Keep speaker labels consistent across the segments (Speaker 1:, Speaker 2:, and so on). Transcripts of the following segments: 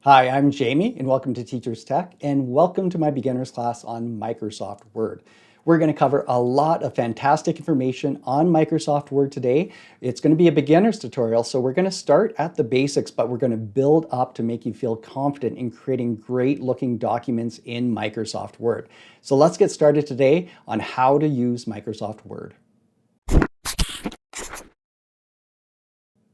Speaker 1: Hi, I'm Jamie, and welcome to Teachers Tech, and welcome to my beginner's class on Microsoft Word. We're going to cover a lot of fantastic information on Microsoft Word today. It's going to be a beginner's tutorial, so we're going to start at the basics, but we're going to build up to make you feel confident in creating great looking documents in Microsoft Word. So let's get started today on how to use Microsoft Word.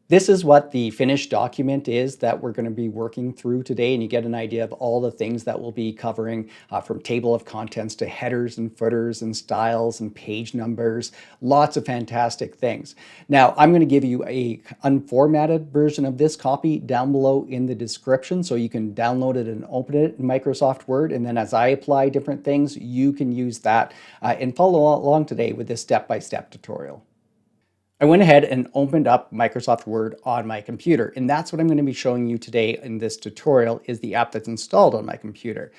Speaker 1: This is what the finished document is that we're going to be working through today, and you get an idea of all the things that we'll be covering from table of contents to headers and footers and styles and page numbers, lots of fantastic things. Now, I'm going to give you a unformatted version of this copy down below in the description, so you can download it and open it in Microsoft Word, and then as I apply different things, you can use that and follow along today with this step-by-step tutorial. I went ahead and opened up Microsoft Word on my computer, and that's what I'm going to be showing you today in this tutorial is the app that's installed on my computer.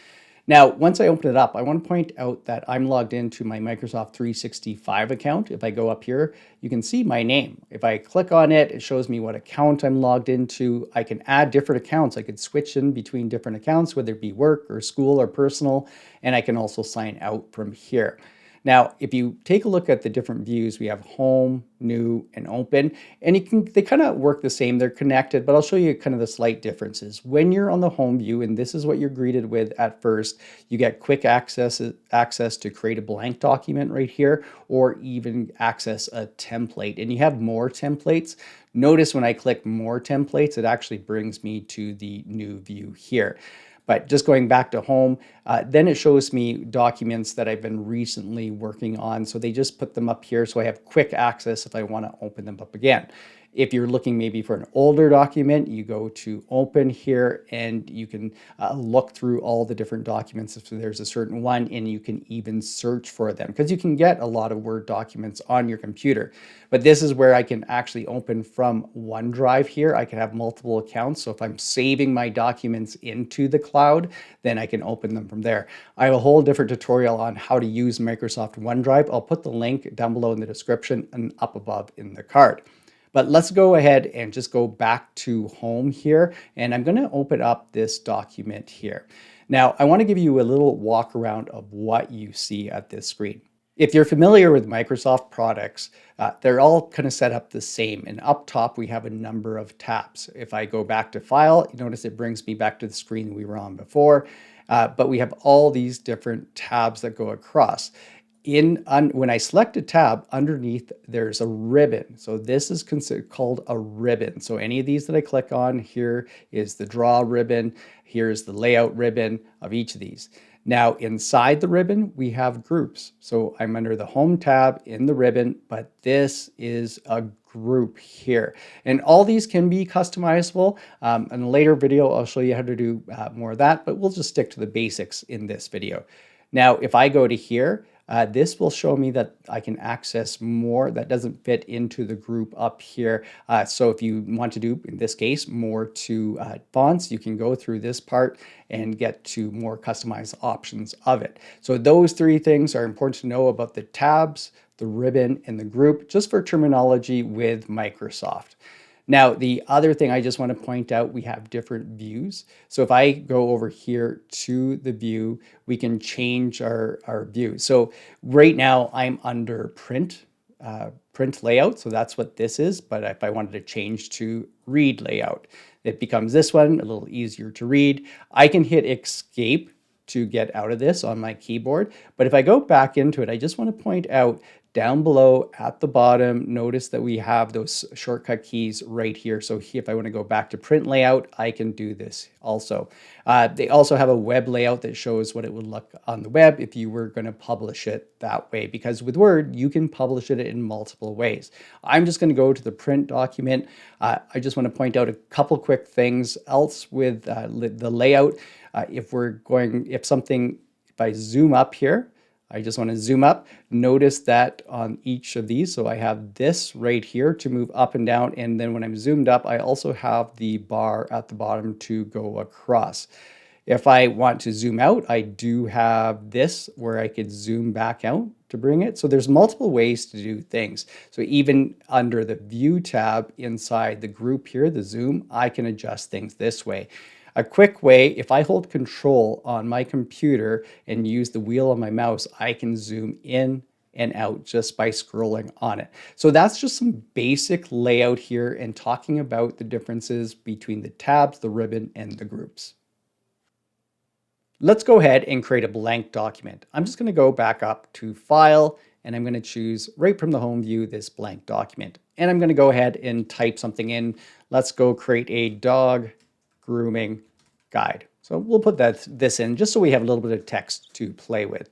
Speaker 1: Now, once I open it up, I want to point out that I'm logged into my Microsoft 365 account. If I go up here, you can see my name. If I click on it, it shows me what account I'm logged into. I can add different accounts. I could switch in between different accounts, whether it be work or school or personal, and I can also sign out from here. Now, if you take a look at the different views, we have home, new, and open, and they kind of work the same. They're connected, but I'll show you kind of the slight differences. When you're on the home view, and this is what you're greeted with at first, you get quick access to create a blank document right here, or even access a template. And you have more templates. Notice when I click more templates, it actually brings me to the new view here. But just going back to home, then it shows me documents that I've been recently working on. So they just put them up here so I have quick access if I want to open them up again. If you're looking maybe for an older document, you go to open here and you can look through all the different documents if there's a certain one, and you can even search for them because you can get a lot of Word documents on your computer. But this is where I can actually open from OneDrive here. I can have multiple accounts. So if I'm saving my documents into the cloud, then I can open them from there. I have a whole different tutorial on how to use Microsoft OneDrive. I'll put the link down below in the description and up above in the card. But let's go ahead and just go back to home here, and I'm going to open up this document here. Now, I want to give you a little walk around of what you see at this screen. If you're familiar with Microsoft products, they're all kind of set up the same. And up top, we have a number of tabs. If I go back to File, you notice it brings me back to the screen we were on before. But we have all these different tabs that go across. When I select a tab, underneath there's a ribbon. So this is called a ribbon. So any of these that I click on, here is the draw ribbon, here's the layout ribbon of each of these. Now inside the ribbon, we have groups. So I'm under the home tab in the ribbon, but this is a group here. And all these can be customizable. In a later video, I'll show you how to do more of that, but we'll just stick to the basics in this video. Now, if I go to here, this will show me that I can access more that doesn't fit into the group up here. So if you want to do, in this case, more to fonts, you can go through this part and get to more customized options of it. So those three things are important to know about the tabs, the ribbon, and the group, just for terminology with Microsoft. Now, the other thing I just want to point out, we have different views. So if I go over here to the view, we can change our view. So right now I'm under print layout. So that's what this is. But if I wanted to change to read layout, it becomes this one, a little easier to read. I can hit escape to get out of this on my keyboard. But if I go back into it, I just want to point out down below at the bottom, notice that we have those shortcut keys right here. So if I want to go back to print layout, I can do this also. They also have a web layout that shows what it would look on the web if you were going to publish it that way, because with Word, you can publish it in multiple ways. I'm just going to go to the print document. I just want to point out a couple quick things else with the layout. If I zoom up here, I just want to zoom up. Notice that on each of these, so I have this right here to move up and down, and then when I'm zoomed up, I also have the bar at the bottom to go across. If I want to zoom out, I do have this where I could zoom back out to bring it. So there's multiple ways to do things. So even under the View tab inside the group here, the zoom, I can adjust things this way. A quick way, if I hold control on my computer and use the wheel on my mouse, I can zoom in and out just by scrolling on it. So that's just some basic layout here and talking about the differences between the tabs, the ribbon, and the groups. Let's go ahead and create a blank document. I'm just going to go back up to File, and I'm going to choose right from the home view this blank document. And I'm going to go ahead and type something in. Let's go create a dog grooming guide. So we'll put this in just so we have a little bit of text to play with.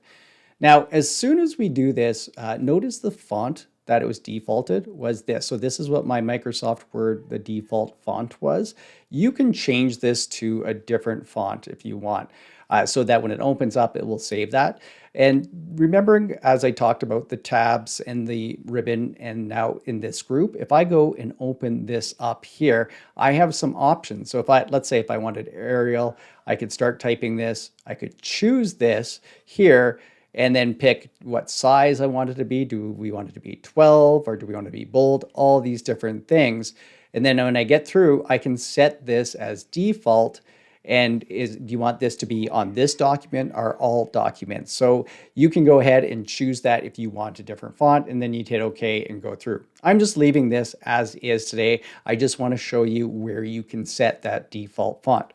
Speaker 1: Now, as soon as we do this, notice the font that it was defaulted was this. So this is what my Microsoft Word, the default font was. You can change this to a different font if you want, so that when it opens up, it will save that. And remembering, as I talked about the tabs and the ribbon and now in this group, if I go and open this up here, I have some options. So let's say if I wanted Arial, I could start typing this. I could choose this here and then pick what size I want it to be. Do we want it to be 12 or do we want it to be bold? All these different things. And then when I get through, I can set this as default. And do you want this to be on this document or all documents? So you can go ahead and choose that if you want a different font, and then you hit OK and go through. I'm just leaving this as is today. I just want to show you where you can set that default font.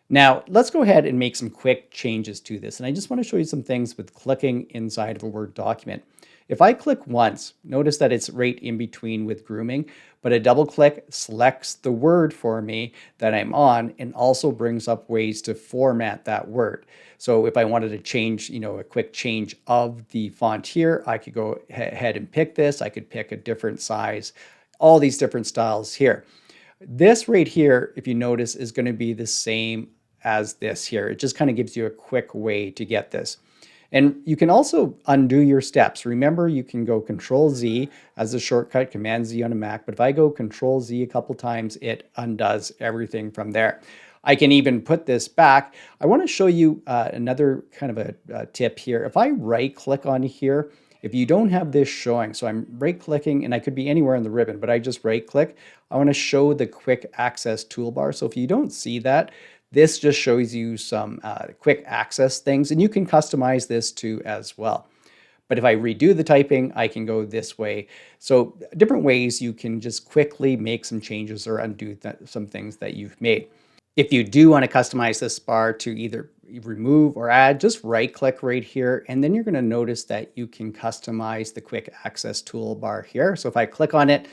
Speaker 1: Now, let's go ahead and make some quick changes to this. And I just want to show you some things with clicking inside of a Word document. If I click once, notice that it's right in between with grooming, but a double click selects the word for me that I'm on and also brings up ways to format that word. So if I wanted to change, a quick change of the font here, I could go ahead and pick this. I could pick a different size, all these different styles here. This right here, if you notice, is going to be the same as this here. It just kind of gives you a quick way to get this. And you can also undo your steps. Remember, you can go Control Z as a shortcut, Command Z on a Mac, but if I go Control Z a couple times, it undoes everything from there. I can even put this back. I want to show you another kind of a tip here. If I right click on here, if you don't have this showing, so I'm right clicking and I could be anywhere in the ribbon, but I just right click, I want to show the quick access toolbar. So if you don't see that, this just shows you some quick access things, and you can customize this too as well. But if I redo the typing, I can go this way. So different ways you can just quickly make some changes or undo some things that you've made. If you do want to customize this bar to either remove or add, just right click right here, and then you're going to notice that you can customize the quick access toolbar here. So if I click on it,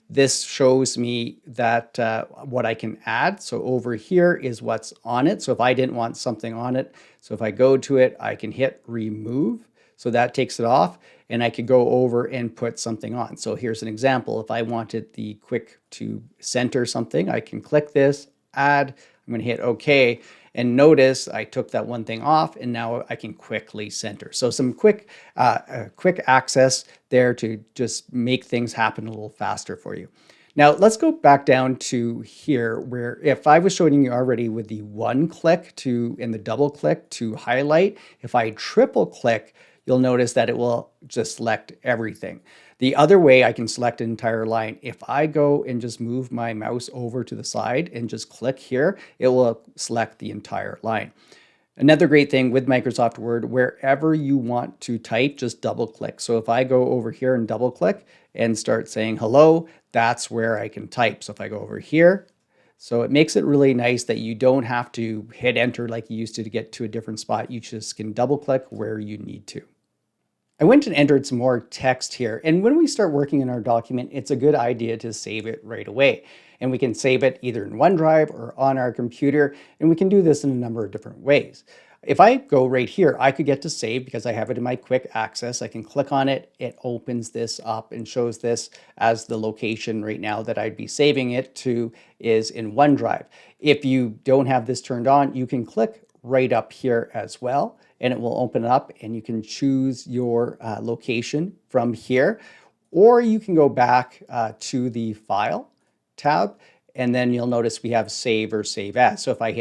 Speaker 1: this shows me that what I can add. So over here is what's on it. So if I didn't want something on it, so if I go to it, I can hit remove. So that takes it off, and I could go over and put something on. So here's an example. If I wanted the quick to center something, I can click this, add, I'm going to hit OK. And notice I took that one thing off, and now I can quickly center. So some quick access there to just make things happen a little faster for you. Now let's go back down to here, where if I was showing you already with the one click and the double click to highlight, if I triple click, you'll notice that it will just select everything. The other way I can select an entire line, if I go and just move my mouse over to the side and just click here, it will select the entire line. Another great thing with Microsoft Word, wherever you want to type, just double click. So if I go over here and double click and start saying hello, that's where I can type. So if I go over here, so it makes it really nice that you don't have to hit enter like you used to get to a different spot. You just can double click where you need to. I went and entered some more text here, and when we start working in our document, it's a good idea to save it right away. And we can save it either in OneDrive or on our computer, and we can do this in a number of different ways. If I go right here, I could get to save because I have it in my quick access. I can click on it, it opens this up and shows this as the location right now that I'd be saving it to is in OneDrive. If you don't have this turned on, you can click right up here as well, and it will open up and you can choose your location from here, or you can go back to the File tab, and then you'll notice we have Save or Save As. So if I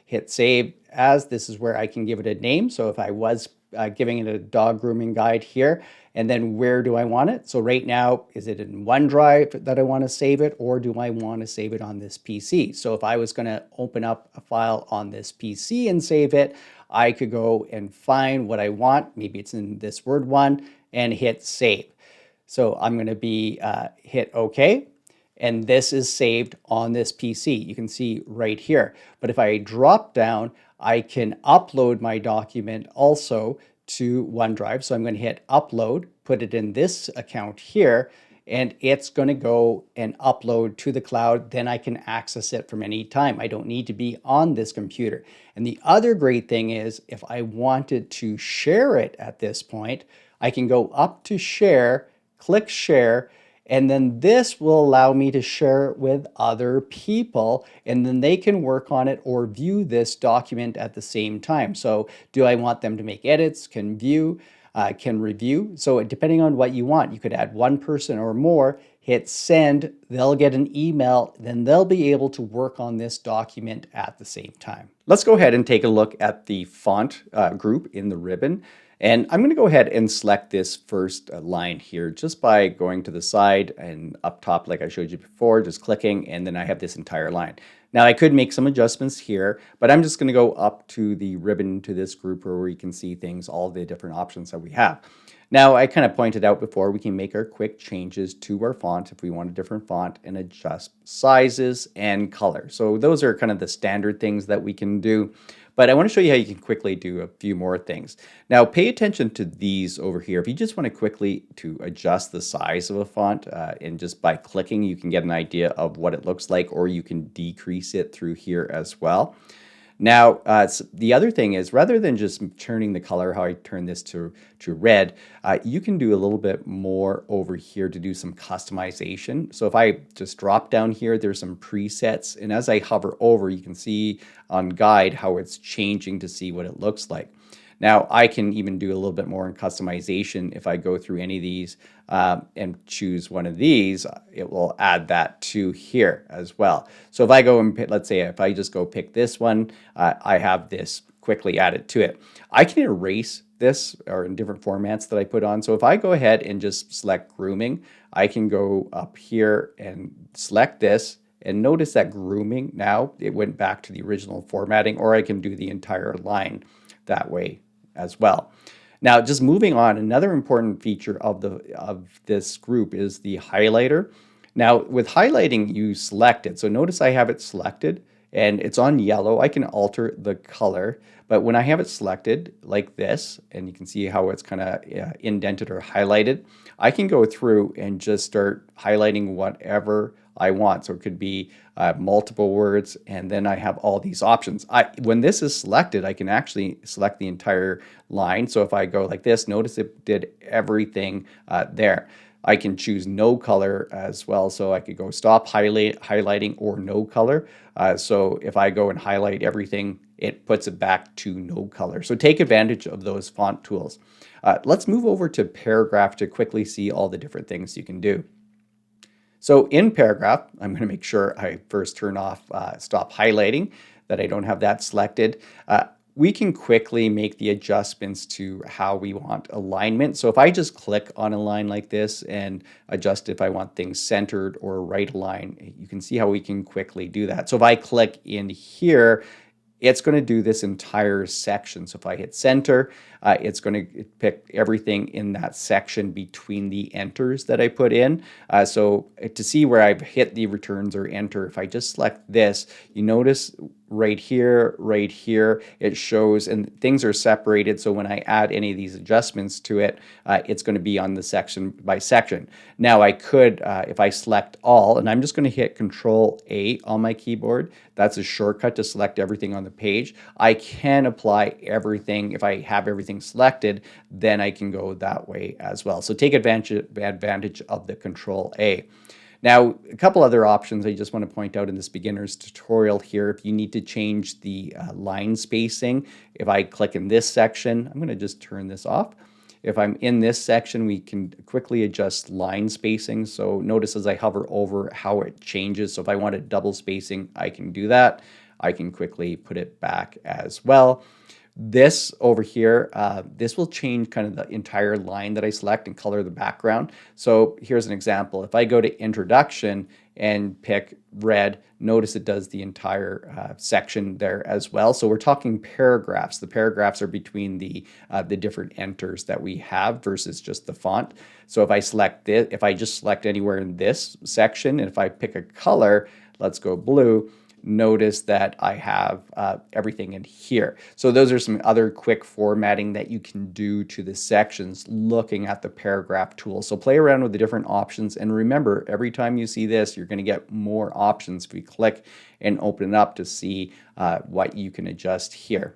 Speaker 1: hit Save As, this is where I can give it a name. So if I was giving it a dog grooming guide here. And then where do I want it? So right now, is it in OneDrive that I want to save it, or do I want to save it on this PC? So if I was going to open up a file on this PC and save it, I could go and find what I want. Maybe it's in this Word one and hit save. So I'm going to be hit OK. And this is saved on this PC. You can see right here. But if I drop down, I can upload my document also to OneDrive. So I'm going to hit upload, put it in this account here, and it's going to go and upload to the cloud. Then I can access it from any time. I don't need to be on this computer. And the other great thing is, if I wanted to share it at this point, I can go up to share, click share, and then this will allow me to share it with other people, and then they can work on it or view this document at the same time. So do I want them to make edits, can view, can review? So depending on what you want, you could add one person or more, hit send, they'll get an email, then they'll be able to work on this document at the same time. Let's go ahead and take a look at the font group in the ribbon. And I'm going to go ahead and select this first line here just by going to the side and up top like I showed you before, just clicking, and then I have this entire line. Now I could make some adjustments here, but I'm just going to go up to the ribbon to this group where we can see things, all the different options that we have. Now I kind of pointed out before, we can make our quick changes to our font if we want a different font and adjust sizes and color. So those are kind of the standard things that we can do. But I want to show you how you can quickly do a few more things. Now pay attention to these over here. If you just want to quickly to adjust the size of a font, and just by clicking you can get an idea of what it looks like, or you can decrease it through here as well. Now, the other thing is, rather than just turning the color, how I turn this to red, you can do a little bit more over here to do some customization. So if I just drop down here, there's some presets, and as I hover over, you can see on guide how it's changing to see what it looks like. Now, I can even do a little bit more in customization. If I go through any of these and choose one of these, it will add that to here as well. So if I go and pick, let's say if I just go pick this one, I have this quickly added to it. I can erase this or in different formats that I put on. So if I go ahead and just select grooming, I can go up here and select this. And notice that grooming, now it went back to the original formatting, or I can do the entire line that way as well. Now, just moving on, another important feature of this group is the highlighter. Now, with highlighting, you select it. So notice I have it selected and it's on yellow. I can alter the color, but when I have it selected like this, and you can see how it's kind of indented or highlighted, I can go through and just start highlighting whatever I want. So it could be multiple words, and then I have all these options. When this is selected, I can actually select the entire line. So if I go like this, notice it did everything there. I can choose no color as well. So I could go stop highlighting or no color. So if I go and highlight everything, it puts it back to no color. So take advantage of those font tools. Let's move over to paragraph to quickly see all the different things you can do. So in paragraph, I'm going to make sure I first turn off stop highlighting, that I don't have that selected. We can quickly make the adjustments to how we want alignment. So if I just click on a line like this and adjust if I want things centered or right align, you can see how we can quickly do that. So if I click in here, it's going to do this entire section. So if I hit center, it's going to pick everything in that section between the enters that I put in. So to see where I've hit the returns or enter, if I just select this, you notice right here, it shows, and things are separated. So when I add any of these adjustments to it, it's going to be on the section by section. Now I could, if I select all, and I'm just going to hit Control A on my keyboard, that's a shortcut to select everything on the page. I can apply everything. If I have everything selected, then I can go that way as well. So take advantage of the Control A. Now, a couple other options I just want to point out in this beginner's tutorial here. If you need to change the line spacing, if I click in this section, I'm going to just turn this off. If I'm in this section, we can quickly adjust line spacing. So notice as I hover over how it changes. So if I wanted double spacing, I can do that. I can quickly put it back as well. This over here, this will change kind of the entire line that I select and color the background. So here's an example. If I go to introduction and pick red, notice it does the entire section there as well. So we're talking paragraphs. The paragraphs are between the different enters that we have versus just the font. So if I select this, if I just select anywhere in this section, and if I pick a color, let's go blue, notice that I have everything in here. So those are some other quick formatting that you can do to the sections looking at the paragraph tool. So play around with the different options, and remember, every time you see this, you're going to get more options if you click and open it up to see what you can adjust here.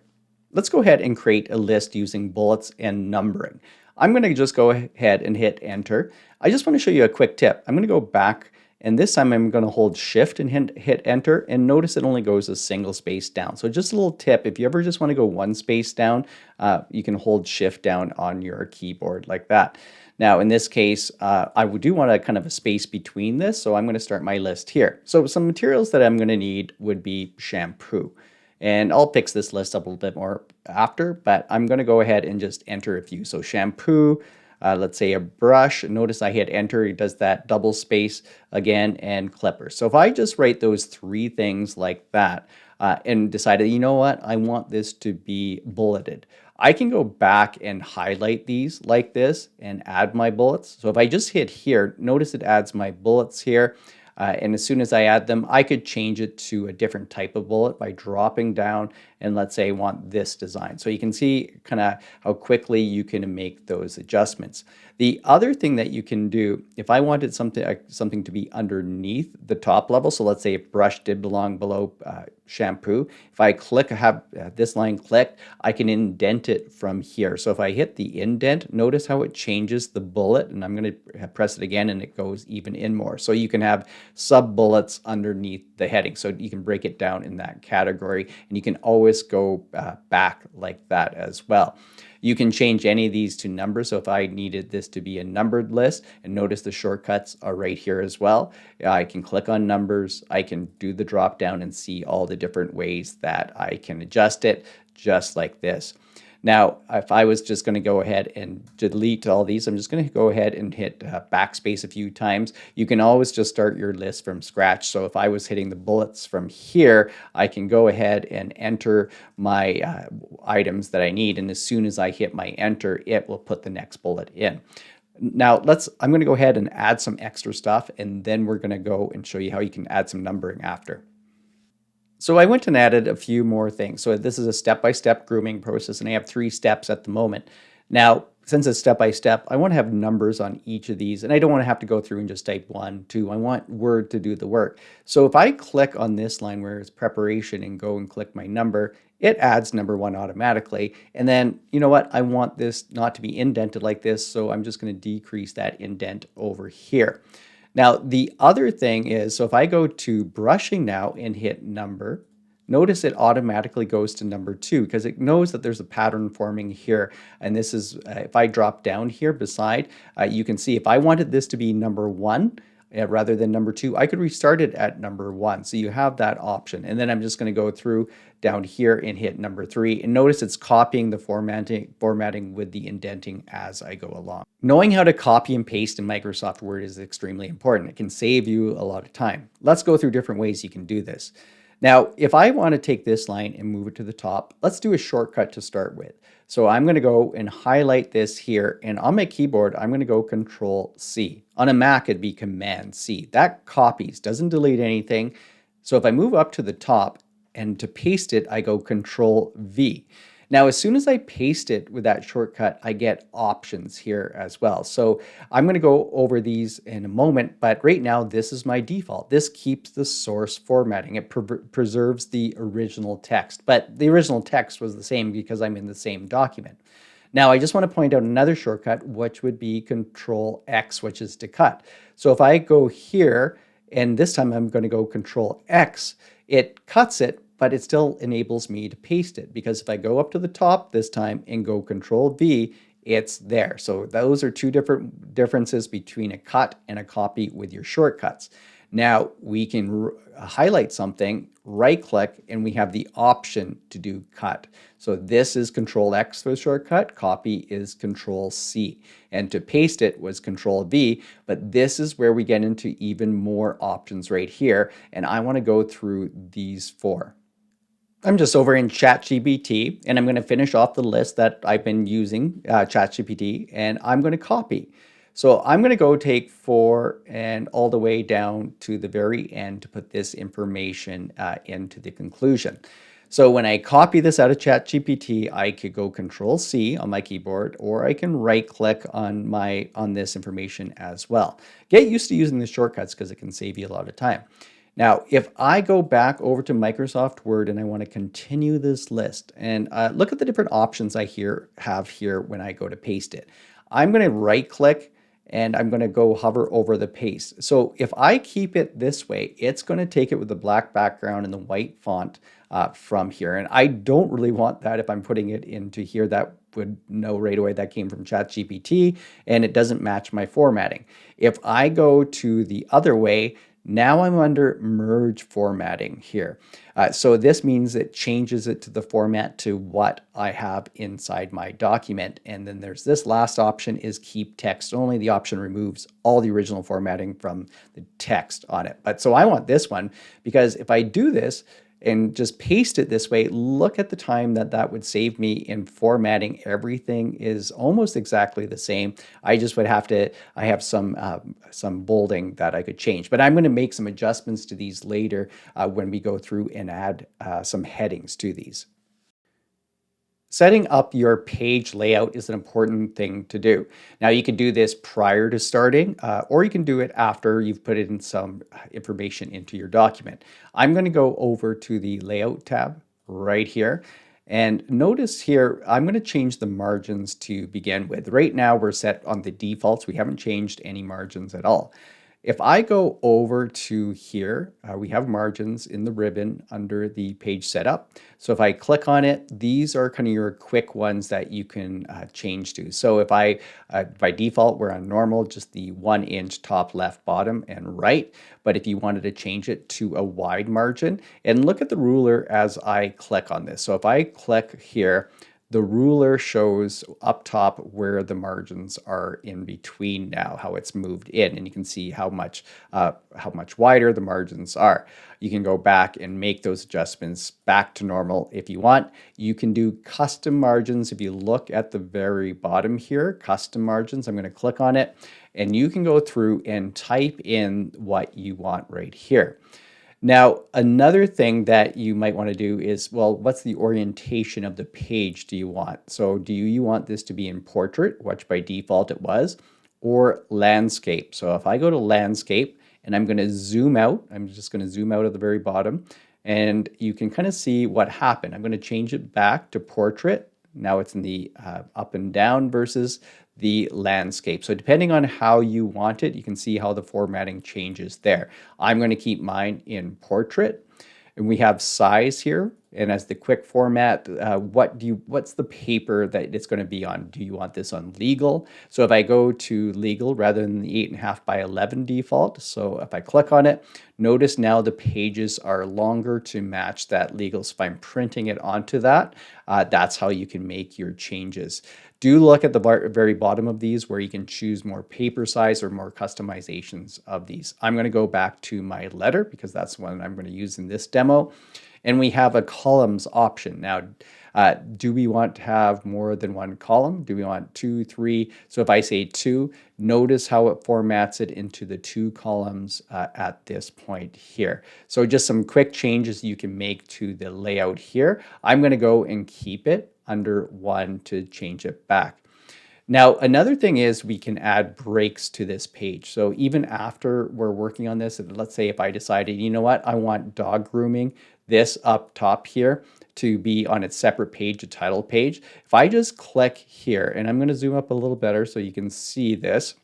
Speaker 1: Let's go ahead and create a list using bullets and numbering. I'm going to just go ahead and hit enter. I just want to show you a quick tip. I'm going to go back, and this time I'm going to hold shift and hit enter, and notice it only goes a single space down. So just a little tip, if you ever just want to go one space down, you can hold shift down on your keyboard like that. Now in this case, I do want a kind of a space between this, so I'm going to start my list here. So some materials that I'm going to need would be shampoo. And I'll fix this list up a little bit more after, but I'm going to go ahead and just enter a few. So shampoo, let's say a brush. Notice I hit enter, it does that double space again, and clippers. So if I just write those three things like that and decided, you know what, I want this to be bulleted, I can go back and highlight these like this and add my bullets. So if I just hit here, notice it adds my bullets here. And as soon as I add them, I could change it to a different type of bullet by dropping down and let's say I want this design. So you can see kind of how quickly you can make those adjustments. The other thing that you can do, if I wanted something to be underneath the top level, so let's say if brush did belong below shampoo, if I have this line clicked, I can indent it from here. So if I hit the indent, notice how it changes the bullet, and I'm going to press it again and it goes even in more. So you can have sub bullets underneath the heading, so you can break it down in that category, and you can always go back like that as well. You can change any of these to numbers. So if I needed this to be a numbered list, and notice the shortcuts are right here as well, I can click on numbers, I can do the drop down and see all the different ways that I can adjust it, just like this. Now, if I was just going to go ahead and delete all these, I'm just going to go ahead and hit backspace a few times. You can always just start your list from scratch. So if I was hitting the bullets from here, I can go ahead and enter my items that I need. And as soon as I hit my enter, it will put the next bullet in. Now, I'm going to go ahead and add some extra stuff, and then we're going to go and show you how you can add some numbering after. So I went and added a few more things. So this is a step-by-step grooming process, and I have 3 steps at the moment. Now, since it's step-by-step, I want to have numbers on each of these, and I don't want to have to go through and just type 1, 2. I want Word to do the work. So if I click on this line where it's preparation and go and click my number, it adds number 1 automatically. And then, you know what, I want this not to be indented like this, so I'm just going to decrease that indent over here. Now, the other thing is, so if I go to brushing now and hit number, notice it automatically goes to number 2 because it knows that there's a pattern forming here. And this is, if I drop down here beside, you can see if I wanted this to be number 1, rather than number 2, I could restart it at number 1. So you have that option. And then I'm just going to go through down here and hit number 3. And notice it's copying the formatting with the indenting as I go along. Knowing how to copy and paste in Microsoft Word is extremely important. It can save you a lot of time. Let's go through different ways you can do this. Now, if I want to take this line and move it to the top, let's do a shortcut to start with. So I'm going to go and highlight this here, and on my keyboard, I'm going to go Control C. On a Mac, it'd be Command C. That copies, doesn't delete anything. So if I move up to the top and to paste it, I go Control V. Now, as soon as I paste it with that shortcut, I get options here as well. So I'm going to go over these in a moment, but right now, this is my default. This keeps the source formatting. It preserves the original text, but the original text was the same because I'm in the same document. Now, I just want to point out another shortcut, which would be Control X, which is to cut. So if I go here, and this time I'm going to go Control X, it cuts it, but it still enables me to paste it, because if I go up to the top this time and go Control V, it's there. So those are two differences between a cut and a copy with your shortcuts. Now we can highlight something, right click, and we have the option to do cut. So this is Control X for the shortcut, copy is Control C, and to paste it was Control V, but this is where we get into even more options right here, and I want to go through these four. I'm just over in ChatGPT, and I'm going to finish off the list that I've been using ChatGPT, and I'm going to copy. So I'm going to go take 4 and all the way down to the very end to put this information into the conclusion. So when I copy this out of ChatGPT, I could go Control C on my keyboard, or I can right click on this information as well. Get used to using the shortcuts because it can save you a lot of time. Now, if I go back over to Microsoft Word and I want to continue this list, and look at the different options I have here when I go to paste it. I'm going to right click and I'm going to go hover over the paste. So if I keep it this way, it's going to take it with the black background and the white font from here. And I don't really want that if I'm putting it into here. That would know right away that came from ChatGPT and it doesn't match my formatting. If I go to the other way, now I'm under merge formatting here. So this means it changes it to the format to what I have inside my document. And then there's this last option is keep text only. The option removes all the original formatting from the text on it. But so I want this one because if I do this, and just paste it this way, look at the time that would save me in formatting. Everything is almost exactly the same. I just would have to, I have some bolding that I could change, but I'm going to make some adjustments to these later when we go through and add some headings to these. Setting up your page layout is an important thing to do. Now you can do this prior to starting or you can do it after you've put in some information into your document. I'm going to go over to the layout tab right here. And notice here, I'm going to change the margins to begin with. Right now we're set on the defaults. We haven't changed any margins at all. If I go over to here, we have margins in the ribbon under the page setup. So if I click on it, these are kind of your quick ones that you can change to. So if by default, we're on normal, just the 1 inch top, left, bottom, and right. But if you wanted to change it to a wide margin, and look at the ruler as I click on this. So if I click here, the ruler shows up top where the margins are in between now, how it's moved in, and you can see how much wider the margins are. You can go back and make those adjustments back to normal if you want. You can do custom margins. If you look at the very bottom here, custom margins, I'm going to click on it, and you can go through and type in what you want right here. Now, another thing that you might want to do is, well, what's the orientation of the page do you want? So do you want this to be in portrait, which by default it was, or landscape? So if I go to landscape and I'm going to zoom out, I'm just going to zoom out at the very bottom, and you can kind of see what happened. I'm going to change it back to portrait. Now it's in the up and down versus the landscape. So depending on how you want it, you can see how the formatting changes there. I'm going to keep mine in portrait, and we have size here. And as the quick format, what's the paper that it's going to be on? Do you want this on legal? So if I go to legal rather than the 8.5 by 11 default, so if I click on it, notice now the pages are longer to match that legal. So if I'm printing it onto that, that's how you can make your changes. Do look at the very bottom of these where you can choose more paper size or more customizations of these. I'm going to go back to my letter because that's the one I'm going to use in this demo. And we have a columns option. Now, do we want to have more than one column? Do we want 2, 3? So if I say 2, notice how it formats it into the 2 columns at this point here. So just some quick changes you can make to the layout here. I'm going to go and keep it under 1 to change it back. Now, another thing is we can add breaks to this page. So even after we're working on this, let's say if I decided, you know what, I want dog grooming, this up top here to be on its separate page, a title page. If I just click here, and I'm going to zoom up a little better so you can see this.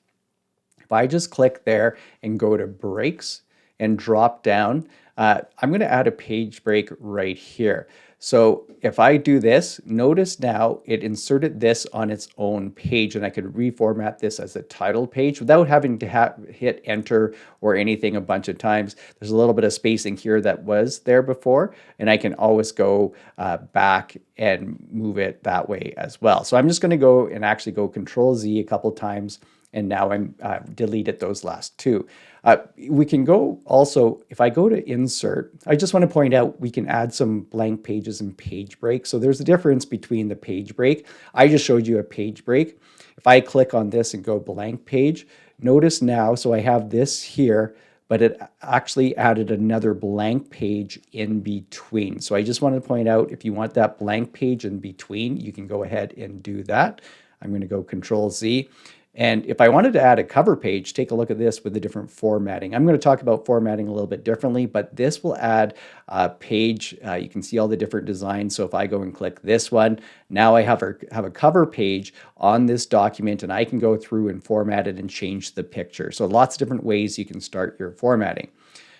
Speaker 1: If I just click there and go to breaks, and drop down, I'm going to add a page break right here. So if I do this, notice now it inserted this on its own page, and I could reformat this as a title page without having to hit enter or anything a bunch of times. There's a little bit of spacing here that was there before, and I can always go back and move it that way as well. So I'm just going to go and actually go Control Z a couple times, and now I'm deleted those last two. We can go also, if I go to insert, I just want to point out we can add some blank pages and page breaks. So there's a difference between the page break. I just showed you a page break. If I click on this and go blank page, notice now, so I have this here, but it actually added another blank page in between. So I just wanted to point out, if you want that blank page in between, you can go ahead and do that. I'm going to go Control Z. And if I wanted to add a cover page, take a look at this with the different formatting. I'm going to talk about formatting a little bit differently, but this will add a page. You can see all the different designs. So if I go and click this one, now I have a cover page on this document, and I can go through and format it and change the picture. So lots of different ways you can start your formatting.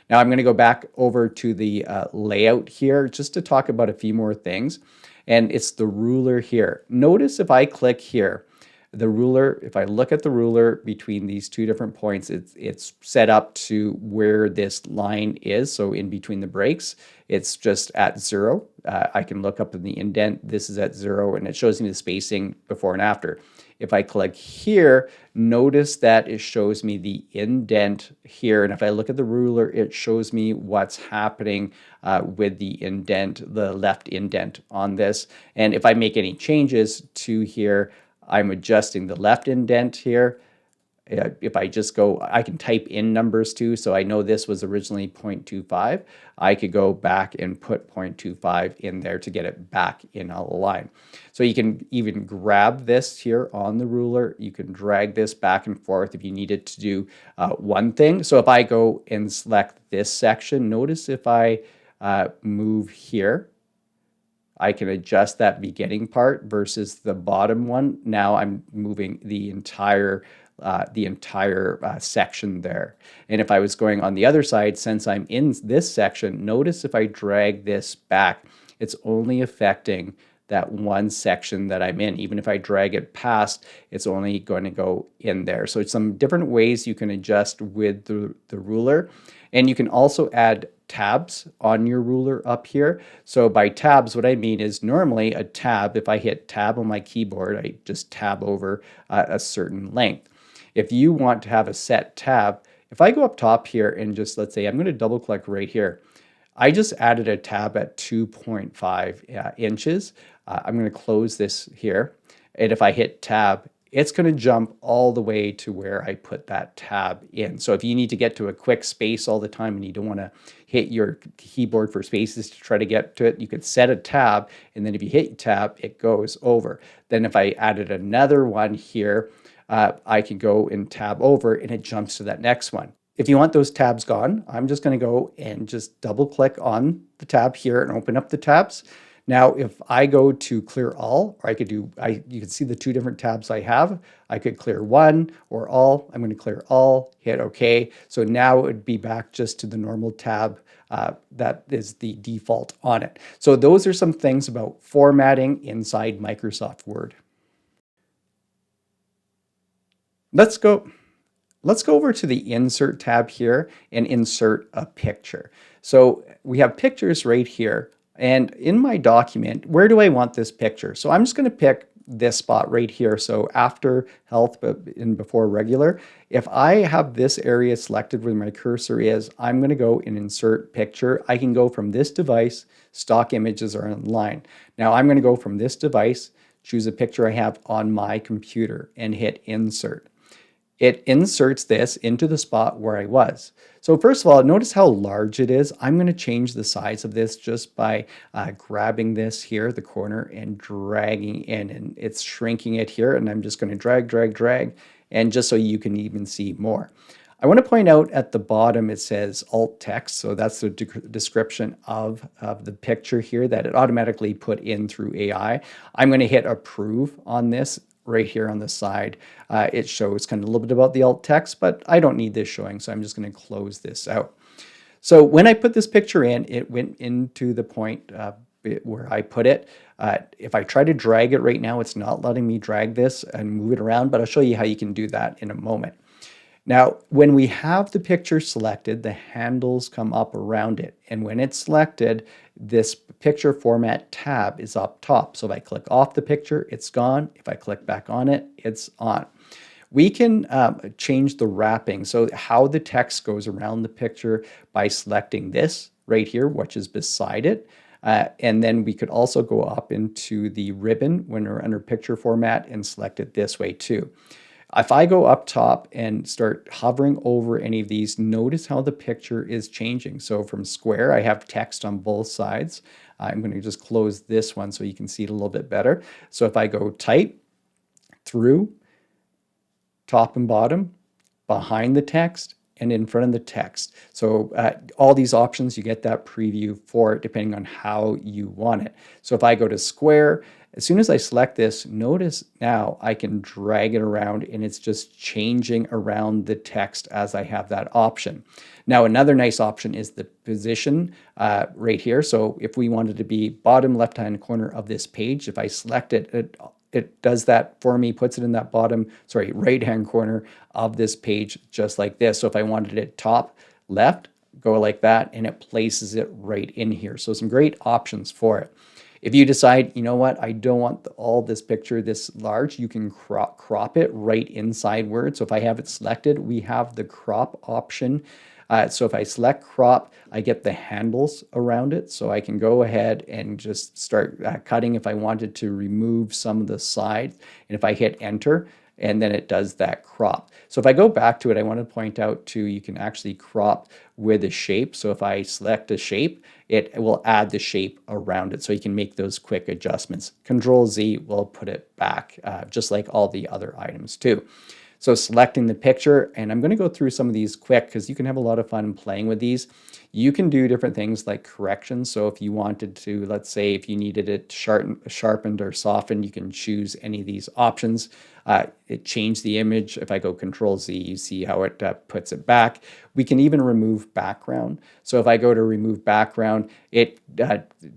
Speaker 1: Now I'm going to go back over to the layout here just to talk about a few more things. And it's the ruler here. Notice if I click here, the ruler, if I look at the ruler between these two different points, it's set up to where this line is. So in between the breaks, it's just at 0. I can look up in the indent. This is at 0, and it shows me the spacing before and after. If I click here, notice that it shows me the indent here. And if I look at the ruler, it shows me what's happening with the indent, the left indent on this. And if I make any changes to here, I'm adjusting the left indent here. If I just go, I can type in numbers too. So I know this was originally 0.25. I could go back and put 0.25 in there to get it back in a line. So you can even grab this here on the ruler. You can drag this back and forth if you needed to do one thing. So if I go and select this section, notice if I move here, I can adjust that beginning part versus the bottom one. Now I'm moving the entire section there. And if I was going on the other side, since I'm in this section, notice if I drag this back, it's only affecting that one section that I'm in. Even if I drag it past, it's only going to go in there. So it's some different ways you can adjust with the ruler. And you can also add tabs on your ruler up here. So by tabs, what I mean is normally a tab, if I hit tab on my keyboard, I just tab over a certain length. If you want to have a set tab, if I go up top here and just, let's say, I'm going to double click right here. I just added a tab at 2.5 inches. I'm going to close this here. And if I hit tab, it's going to jump all the way to where I put that tab in. So if you need to get to a quick space all the time and you don't want to hit your keyboard for spaces to try to get to it, you could set a tab, and then if you hit tab, it goes over. Then if I added another one here, I can go and tab over, and it jumps to that next one. If you want those tabs gone, I'm just going to go and just double click on the tab here and open up the tabs. Now, if I go to clear all, or I could do, you can see the two different tabs I have. I could clear one or all. I'm going to clear all, hit OK. So now it would be back just to the normal tab that is the default on it. So those are some things about formatting inside Microsoft Word. Let's go over to the Insert tab here and insert a picture. So we have pictures right here. And in my document, where do I want this picture? So I'm just going to pick this spot right here. So after health and before regular, if I have this area selected where my cursor is, I'm going to go and insert picture. I can go from this device, stock images are online. Now I'm going to go from this device, choose a picture I have on my computer, and hit insert. It inserts this into the spot where I was. So first of all, notice how large it is. I'm going to change the size of this just by grabbing this here, the corner, and dragging in. And it's shrinking it here. And I'm just going to drag, drag, drag. And just so you can even see more. I want to point out at the bottom it says alt text. So that's the description of the picture here that it automatically put in through AI. I'm going to hit approve on this. Right here on the side, it shows kind of a little bit about the alt text, but I don't need this showing, so I'm just going to close this out. So when I put this picture in, it went into the point where I put it. If I try to drag it right now, it's not letting me drag this and move it around, but I'll show you how you can do that in a moment. Now, when we have the picture selected, the handles come up around it. And when it's selected, this picture format tab is up top. So if I click off the picture, it's gone. If I click back on it, it's on. We can change the wrapping, so how the text goes around the picture by selecting this right here, which is beside it. And then we could also go up into the ribbon when we're under picture format and select it this way too. If I go up top and start hovering over any of these, notice how the picture is changing. So from square, I have text on both sides. I'm going to just close this one so you can see it a little bit better. So if I go type, through, top and bottom, behind the text, and in front of the text. So all these options, you get that preview for it depending on how you want it. So if I go to square, as soon as I select this, notice now I can drag it around and it's just changing around the text as I have that option. Now, another nice option is the position right here. So if we wanted to be bottom left-hand corner of this page, if I select it, it does that for me, puts it in that right-hand corner of this page, just like this. So if I wanted it top left, go like that, and it places it right in here. So some great options for it. If you decide, you know what, I don't want all this picture this large, you can crop it right inside Word. So if I have it selected, we have the crop option. So if I select crop, I get the handles around it. So I can go ahead and just start cutting if I wanted to remove some of the sides. And if I hit enter, and then it does that crop. So if I go back to it, I want to point out too, you can actually crop with a shape. So if I select a shape, it will add the shape around it. So you can make those quick adjustments. Control Z will put it back, just like all the other items too. So selecting the picture, and I'm going to go through some of these quick because you can have a lot of fun playing with these. You can do different things like corrections. So if you wanted to, let's say if you needed it sharpened or softened, you can choose any of these options. It changed the image. If I go Control Z, you see how it puts it back. We can even remove background. So if I go to remove background, it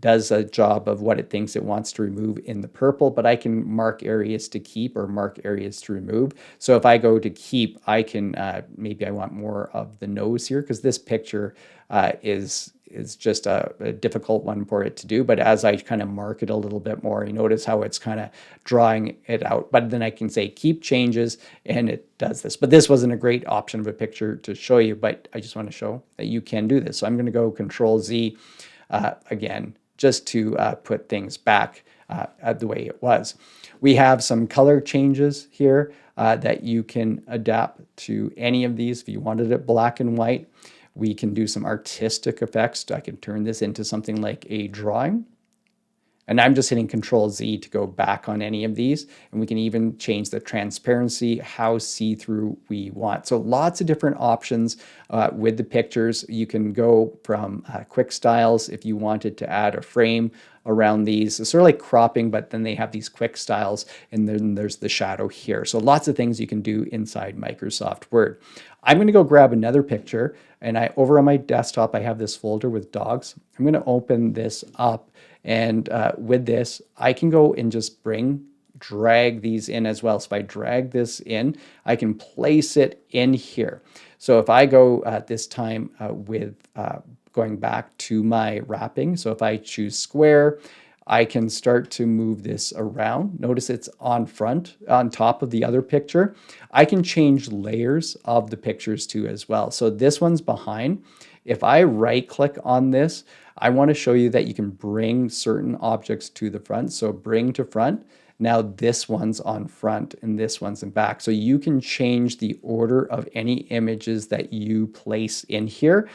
Speaker 1: does a job of what it thinks it wants to remove in the purple, but I can mark areas to keep or mark areas to remove. So if I go to keep, I can, maybe I want more of the nose here because this picture is just a difficult one for it to do. But as I kind of mark it a little bit more, you notice how it's kind of drawing it out. But then I can say keep changes and it does this. But this wasn't a great option of a picture to show you, but I just want to show that you can do this. So I'm going to go Control Z again, just to put things back the way it was. We have some color changes here that you can adapt to any of these. If you wanted it black and white, we can do some artistic effects. I can turn this into something like a drawing. And I'm just hitting Control Z to go back on any of these. And we can even change the transparency, how see-through we want. So lots of different options with the pictures. You can go from quick styles if you wanted to add a frame around these. It's sort of like cropping, but then they have these quick styles, and then there's the shadow here. So lots of things you can do inside Microsoft Word. I'm going to go grab another picture, and over on my desktop, I have this folder with dogs. I'm going to open this up, and with this, I can go and just drag these in as well. So if I drag this in, I can place it in here. So if I go at this time with going back to my wrapping, so if I choose square, I can start to move this around. Notice it's on top of the other picture. I can change layers of the pictures too as well. So this one's behind. If I right click on this, I want to show you that you can bring certain objects to the front. So bring to front. Now this one's on front and this one's in back. So you can change the order of any images that you place in here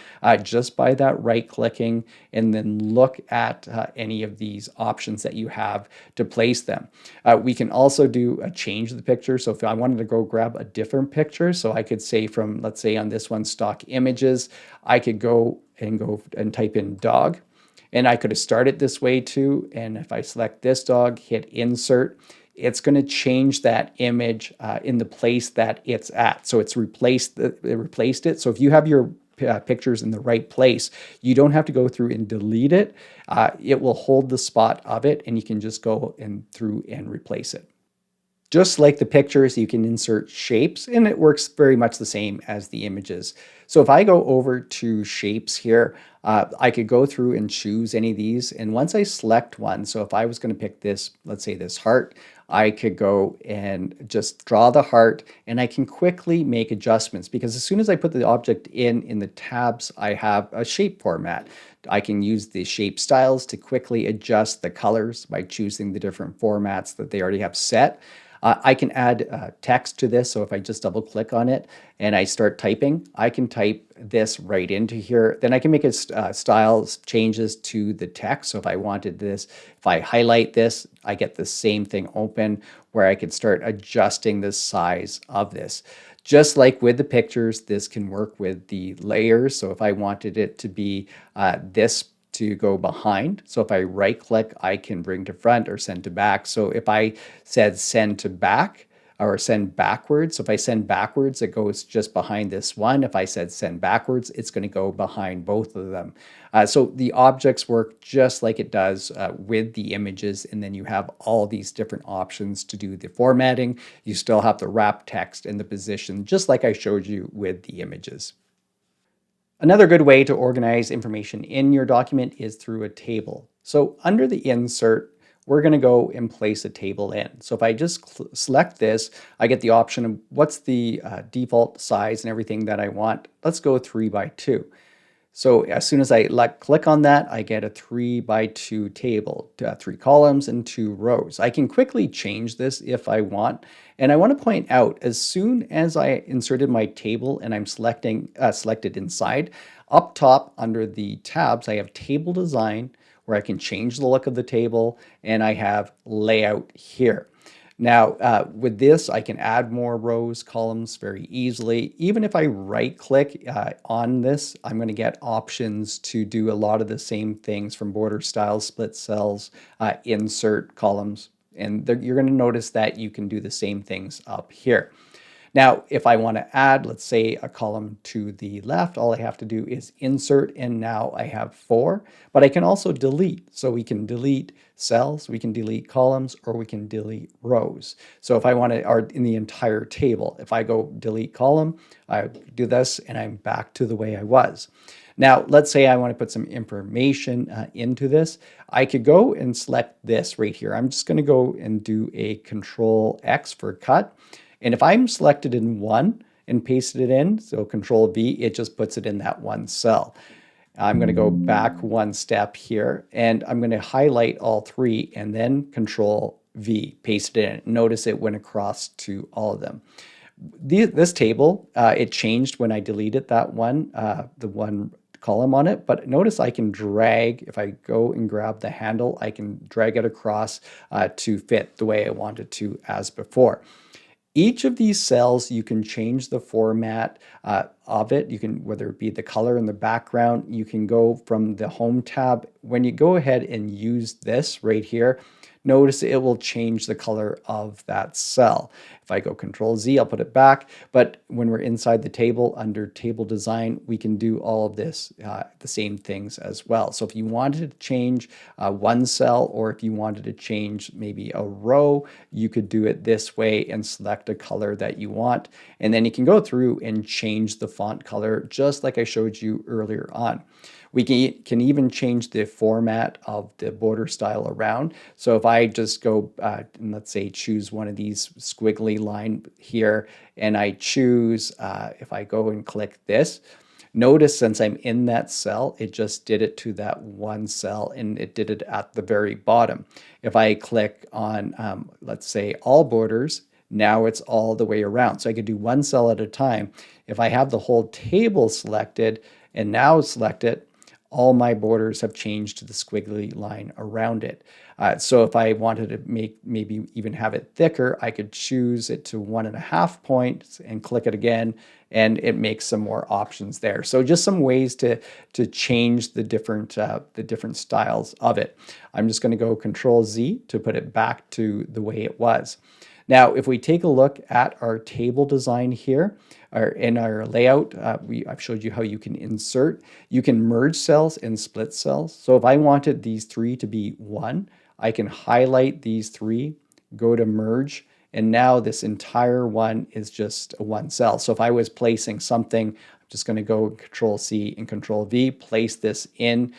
Speaker 1: just by that right clicking, and then look at any of these options that you have to place them. We can also do a change of the picture. So if I wanted to go grab a different picture, so I could say from, let's say on this one, stock images, I could go and type in dog. And I could have started this way too. And if I select this dog, hit insert, it's going to change that image in the place that it's at. So it's replaced it. So if you have your pictures in the right place. You don't have to go through and delete it. It will hold the spot of it, and you can just go through and replace it. Just like the pictures, you can insert shapes, and it works very much the same as the images. So if I go over to shapes here, I could go through and choose any of these. And once I select one, so if I was going to pick this, let's say this heart, I could go and just draw the heart, and I can quickly make adjustments because as soon as I put the object in the tabs, I have a shape format. I can use the shape styles to quickly adjust the colors by choosing the different formats that they already have set. I can add text to this, so if I just double click on it and I start typing, I can type this right into here. Then I can make styles changes to the text. So if I wanted this, if I highlight this, I get the same thing open where I could start adjusting the size of this. Just like with the pictures, this can work with the layers. So if I wanted it to be this to go behind. So if I right click, I can bring to front or send to back. So if I said send to back or send backwards, so if I send backwards, it goes just behind this one. If I said send backwards, it's going to go behind both of them. So the objects work just like it does with the images, and then you have all these different options to do the formatting. You still have the wrap text and the position, just like I showed you with the images. Another good way to organize information in your document is through a table. So under the insert, we're going to go and place a table in. So if I just select this, I get the option of what's the default size and everything that I want. Let's go 3 by 2. So as soon as I click on that, I get a 3 by 2 table, 3 columns and 2 rows. I can quickly change this if I want. And I want to point out, as soon as I inserted my table and I'm selected inside, up top under the tabs, I have table design where I can change the look of the table, and I have layout here. Now, with this, I can add more rows, columns very easily. Even if I right-click on this, I'm going to get options to do a lot of the same things from border styles, split cells, insert columns. And you're going to notice that you can do the same things up here. Now, if I want to add, let's say, a column to the left, all I have to do is insert, and now I have 4. But I can also delete. So we can delete cells, we can delete columns, or we can delete rows. So if I want to, or in the entire table, if I go delete column, I do this, and I'm back to the way I was. Now, let's say I want to put some information into this. I could go and select this right here. I'm just going to go and do a Control X for cut. And if I'm selected in one and pasted it in, so Control V, it just puts it in that one cell. I'm going to go back one step here, and I'm going to highlight all 3 and then Control V, paste it in. Notice it went across to all of them. This table, it changed when I deleted that one, the one column on it, but notice I can drag, if I go and grab the handle, I can drag it across to fit the way I want it to as before. Each of these cells, you can change the format of it. You can, whether it be the color in the background, you can go from the Home tab. When you go ahead and use this right here, notice it will change the color of that cell. If I go Control Z, I'll put it back. But when we're inside the table, under Table Design, we can do all of this, the same things as well. So if you wanted to change one cell, or if you wanted to change maybe a row, you could do it this way and select a color that you want. And then you can go through and change the font color, just like I showed you earlier on. We can even change the format of the border style around. So if I just go and let's say choose one of these squiggly line here, and I choose, if I go and click this, notice since I'm in that cell, it just did it to that one cell, and it did it at the very bottom. If I click on, let's say, all borders, now it's all the way around. So I could do one cell at a time. If I have the whole table selected and now select it, all my borders have changed to the squiggly line around it. So if I wanted to maybe even have it thicker, I could choose it to 1.5 points and click it again, and it makes some more options there. So just some ways to change the different styles of it. I'm just going to go Control Z to put it back to the way it was. Now, if we take a look at our table design here, or in our layout, I've showed you how you can insert. You can merge cells and split cells. So if I wanted these three to be one, I can highlight these three, go to merge, and now this entire one is just a one cell. So if I was placing something, I'm just going to go Control C and Control V, place this in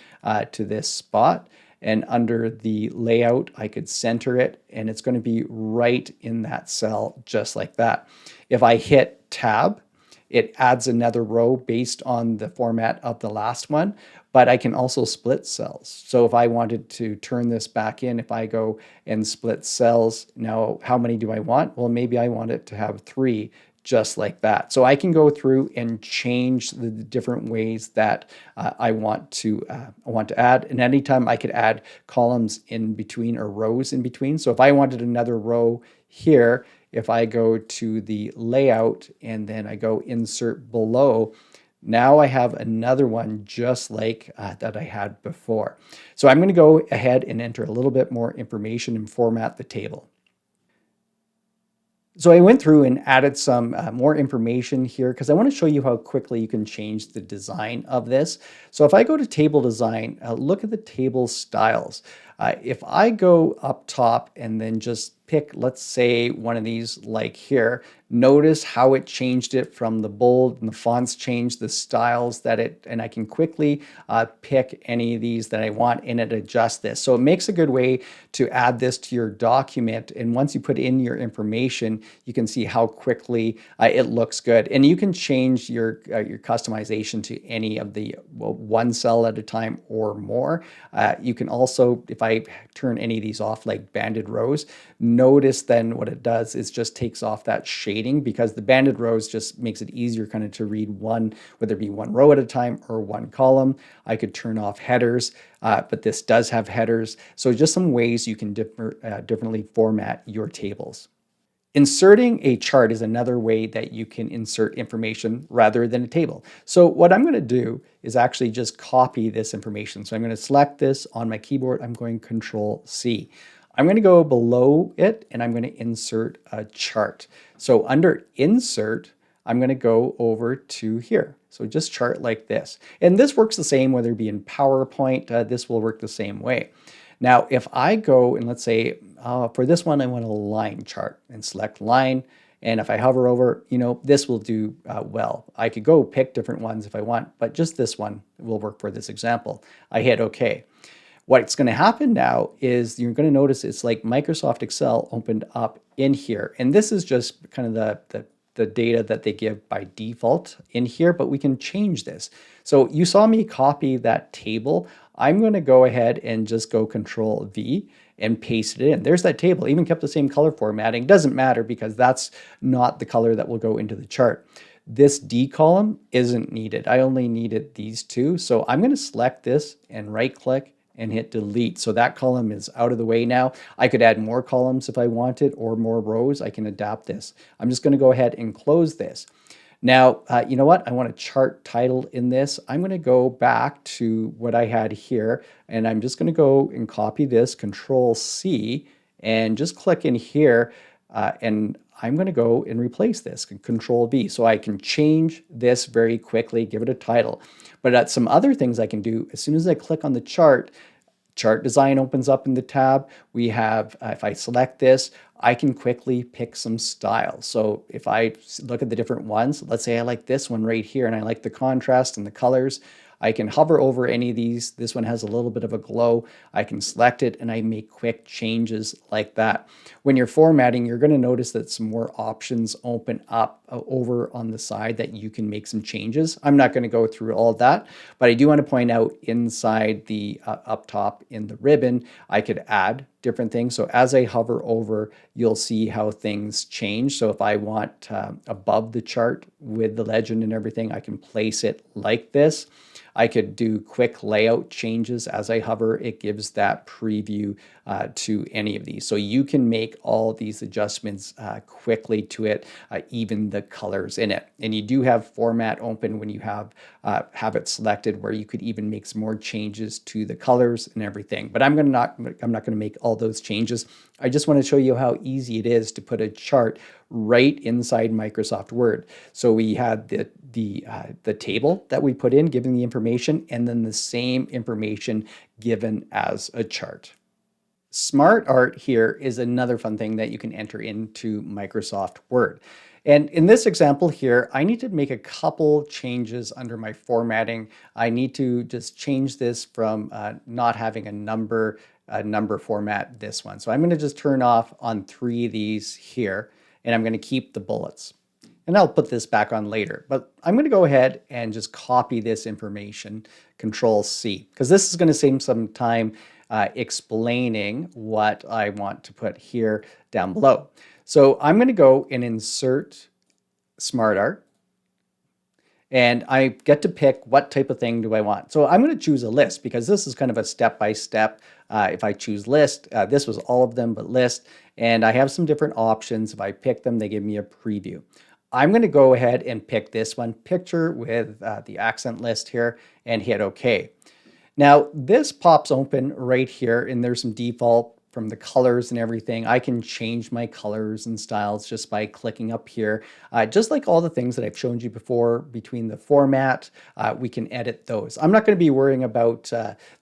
Speaker 1: to this spot. And under the layout, I could center it, and it's going to be right in that cell, just like that. If I hit Tab, it adds another row based on the format of the last one, but I can also split cells. So if I wanted to turn this back in, if I go and split cells, now how many do I want? Well, maybe I want it to have 3, just like that. So I can go through and change the different ways that I want to add. And anytime I could add columns in between or rows in between. So if I wanted another row here, if I go to the layout and then I go insert below, now I have another one just like that I had before. So I'm going to go ahead and enter a little bit more information and format the table. So I went through and added some more information here because I want to show you how quickly you can change the design of this. So if I go to table design, look at the table styles. If I go up top and then just pick, let's say, one of these like here, notice how it changed it from the bold and the fonts changed, the styles that it, and I can quickly pick any of these that I want and it adjusts this. So it makes a good way to add this to your document. And once you put in your information, you can see how quickly it looks good. And you can change your customization to any of the one cell at a time or more. You can also, if I turn any of these off like banded rows, notice then what it does is just takes off that shading because the banded rows just makes it easier kind of to read one, whether it be one row at a time or one column. I could turn off headers, but this does have headers. So just some ways you can differently format your tables. Inserting a chart is another way that you can insert information rather than a table. So what I'm going to do is actually just copy this information. So I'm going to select this on my keyboard. I'm going Control C. I'm going to go below it and I'm going to insert a chart. So under Insert, I'm going to go over to here. So just chart like this. And this works the same whether it be in PowerPoint. This will work the same way. Now, if I go and let's say for this one, I want a line chart and select line. And if I hover over, this will do well. I could go pick different ones if I want, but just this one will work for this example. I hit OK. What's going to happen now is you're going to notice it's like Microsoft Excel opened up in here. And this is just kind of the data that they give by default in here, but we can change this. So you saw me copy that table. I'm going to go ahead and just go Control V and paste it in. There's that table, even kept the same color formatting. Doesn't matter because that's not the color that will go into the chart. This D column isn't needed. I only needed these two. So I'm going to select this and right click and hit delete. So that column is out of the way now. I could add more columns if I wanted or more rows. I can adapt this. I'm just going to go ahead and close this. Now, you know what? I want a chart title in this. I'm going to go back to what I had here, and I'm just going to go and copy this, Control C, and just click in here, and I'm going to go and replace this, Control V. So I can change this very quickly, give it a title. But some other things I can do, as soon as I click on the chart design opens up in the tab. We have, if I select this, I can quickly pick some styles. So if I look at the different ones, let's say I like this one right here and I like the contrast and the colors, I can hover over any of these. This one has a little bit of a glow. I can select it and I make quick changes like that. When you're formatting, you're going to notice that some more options open up over on the side that you can make some changes. I'm not going to go through all of that, but I do want to point out inside the up top in the ribbon, I could add different things. So as I hover over, you'll see how things change. So if I want above the chart with the legend and everything, I can place it like this. I could do quick layout changes as I hover. It gives that preview to any of these. So you can make all these adjustments quickly to it, even the colors in it. And you do have format open when you have it selected, where you could even make some more changes to the colors and everything. But I'm not going to make all those changes. I just want to show you how easy it is to put a chart right inside Microsoft Word. So we had the table that we put in, given the information, and then the same information given as a chart. SmartArt here is another fun thing that you can enter into Microsoft Word. And in this example here, I need to make a couple changes under my formatting. I need to just change this from not having a number format, this one. So I'm going to just turn off on 3 of these here, and I'm going to keep the bullets. And I'll put this back on later, but I'm going to go ahead and just copy this information, Control C, because this is going to save some time explaining what I want to put here down below. So I'm going to go and insert SmartArt, and I get to pick what type of thing do I want. So I'm going to choose a list, because this is kind of a step-by-step. If I choose list, this was all of them but list, and I have some different options. If I pick them, they give me a preview. I'm going to go ahead and pick this one, picture with the accent list here, and hit OK. Now this pops open right here, and there's some default from the colors and everything. I can change my colors and styles just by clicking up here. Just like all the things that I've shown you before between the format, we can edit those. I'm not going to be worrying about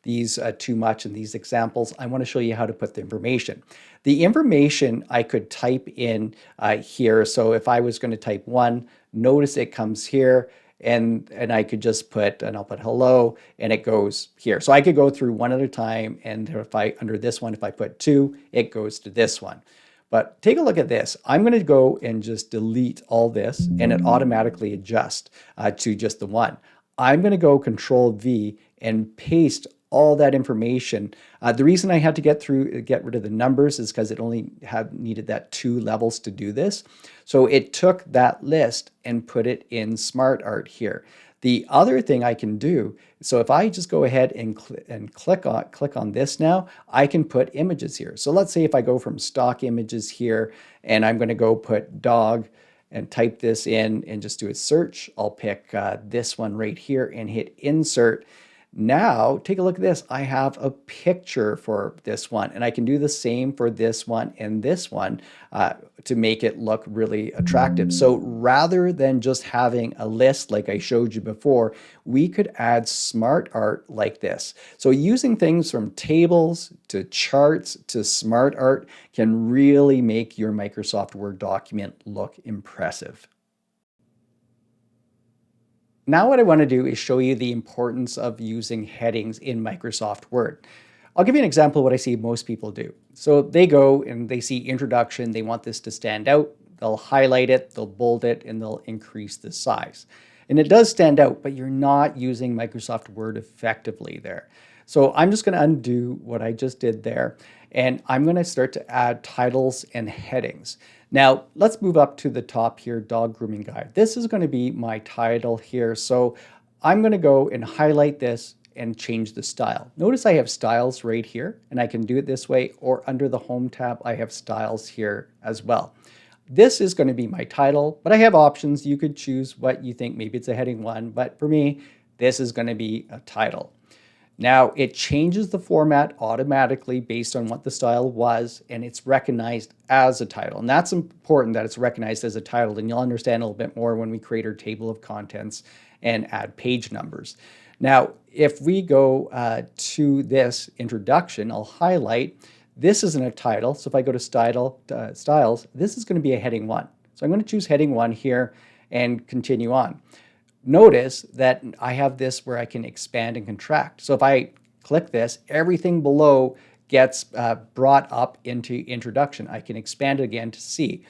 Speaker 1: these too much in these examples. I want to show you how to put the information. The information I could type in here. So if I was going to type 1, notice it comes here. And I could just put, and I'll put hello, and it goes here. So I could go through one at a time, and if I, under this one, if I put 2, it goes to this one. But take a look at this. I'm going to go and just delete all this, and it automatically adjusts to just the 1. I'm going to go Control V and paste all that information. The reason I had to get rid of the numbers is because it only needed that 2 levels to do this. So it took that list and put it in SmartArt here. The other thing I can do, so if I just go ahead and click on this now, I can put images here. So let's say if I go from stock images here, and I'm going to go put dog and type this in and just do a search. I'll pick this one right here and hit insert. Now, take a look at this. I have a picture for this one, and I can do the same for this one and this one to make it look really attractive. So rather than just having a list like I showed you before, we could add SmartArt like this. So using things from tables to charts to SmartArt can really make your Microsoft Word document look impressive. Now what I want to do is show you the importance of using headings in Microsoft Word. I'll give you an example of what I see most people do. So they go and they see introduction, they want this to stand out, they'll highlight it, they'll bold it, and they'll increase the size. And it does stand out, but you're not using Microsoft Word effectively there. So I'm just going to undo what I just did there, and I'm going to start to add titles and headings. Now, let's move up to the top here, Dog Grooming Guide. This is going to be my title here. So I'm going to go and highlight this and change the style. Notice I have styles right here, and I can do it this way, or under the Home tab, I have styles here as well. This is going to be my title, but I have options. You could choose what you think. Maybe it's a heading 1, but for me, this is going to be a title. Now, it changes the format automatically based on what the style was, and it's recognized as a title. And that's important that it's recognized as a title, and you'll understand a little bit more when we create our table of contents and add page numbers. Now, if we go to this introduction, I'll highlight, this isn't a title. So if I go to styles, this is going to be a heading 1. So I'm going to choose heading 1 here and continue on. Notice that I have this where I can expand and contract. So if I click this, everything below gets brought up into introduction. I can expand it again to see.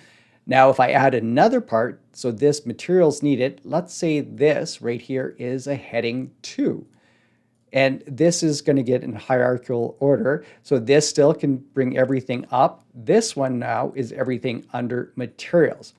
Speaker 1: Now, if I add another part, so this materials needed, let's say this right here is a heading 2. And this is going to get in hierarchical order. So this still can bring everything up. This one now is everything under materials.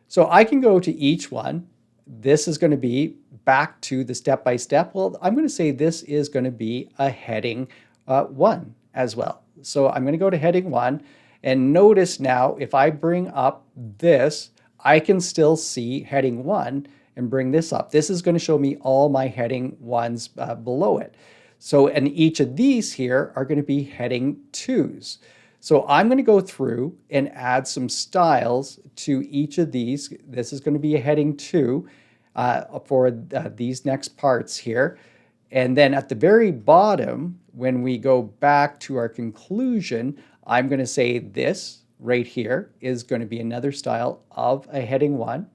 Speaker 1: So I can go to each one. This is going to be back to the step-by-step. Well, I'm going to say this is going to be a heading 1 as well. So I'm going to go to heading 1, and notice now if I bring up this, I can still see heading 1 and bring this up. This is going to show me all my heading 1s below it. So, and each of these here are going to be heading 2s. So I'm going to go through and add some styles to each of these. This is going to be a heading 2 for these next parts here. And then at the very bottom, when we go back to our conclusion, I'm going to say this right here is going to be another style of a heading 1.